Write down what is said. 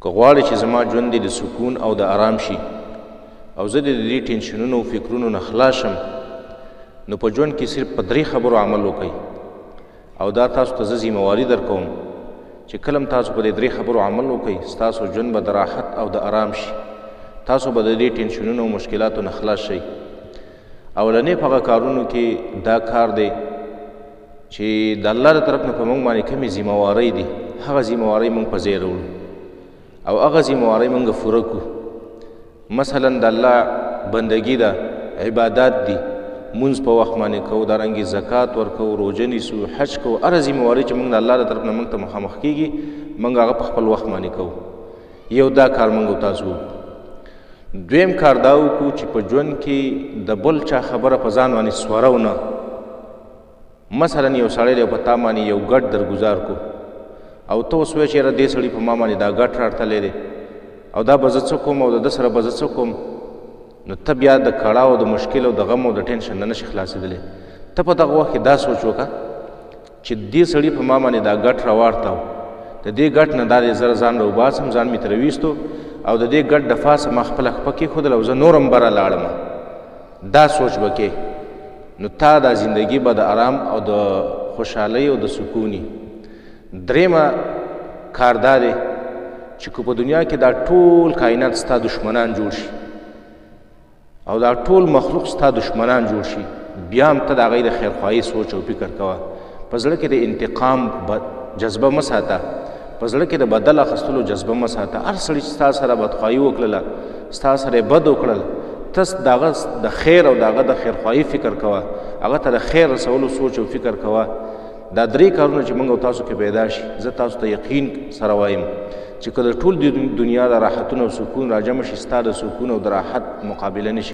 که غواړې چې زما ژوند د سکون او د آرام شي او زه د دې ټینشنونو او فکرونو نه خلاص شم، نو په ژوند کې صرف په 3 خبرو عمل وکړئ. او دا تاسو ته زه ذمہواري درکوم چې کله هم تاسو په دې 3 خبرو عمل وکړئ، ستاسو ژوند به د راحت او د آرام شي، تاسو به د دې ټینشنونو او مشکلاتو نه خلاص شئ. اولنې په هغه کارونو کې دا کار دی چې د الله له طرف نه په موږ باندې کومې ذمہوارۍ دي، هغه ذمہوارۍ موږ په ځای راوړو او هغه ذمہوارۍ موږ پوره کړو. مثلا د الله بندگی ده، عبادات دي، مونځ په وخت باندې کوو، دارنګې زکات ورکوو، روژه نیسو، حج کوو، هره ذمہوارۍ چې موږ د الله له طرف نه موږ ته مخامخ کېږي موږ هغه په خپل وخت باندې کوو. یو دا کار موږ او تاسو وکړو. دویم کار دا وکړو چې په ژوند کې د بل چا خبره په ځان باندې سوارو نه. مثلا یو سړی دی په تا باندې یو ګټ درګزار کو او ته اوس وایې چې یاره دې سړي په ما باندې دا ګټ راټلی دی او دا به زه څه کوم او د ده سره به زه څه کوم، نو ته بیا د کړاو د مشکل او د غم او د ټینشن نه نشي خلاصېدلی. ته په دغه وخت کې دا سوچ وکړه چې دې سړي په ما باندې دا ګټ راواړتاو، د دې ګټ نه دا دی زه ځان راوباسم، ځان مې ترې ویستو او د دې ګټ د پاسه ما خپله خپه کېښودل او زه نورم بره لاړم. دا سوچ به کې، نو تا دا زندگی به د آرام او د خوشحالۍ او د سکونی. درېمه کار دا دی چې که په دنیا کې دا ټول کائنات ستا دشمنان جوړ شي او دا ټول مخلوق ستا دشمنان جوړ شي، بیا هم ته د هغوی د خیرخواهي سوچ او فکر کوه. په زړه کې د انتقام جذبه مه ساته، په زړه کې د بدل اخیستلو جذبه مه ساته. هر سړي چې ستا سره بدخواهي وکړله، ستا سره بد وکړل، ته د هغه د خیر او د هغه د خیرخواهي فکر کوه، هغه ته د خیر رسولو سوچ او فکر کوه. دا 3 کارونه چې موږ او تاسو کې پیدا شي، زه تاسو ته یقین سره وایم چې کله ټول دنیا د راحتونو او سکون راجمع شي، ستا د سکون او د راحت مقابله نشي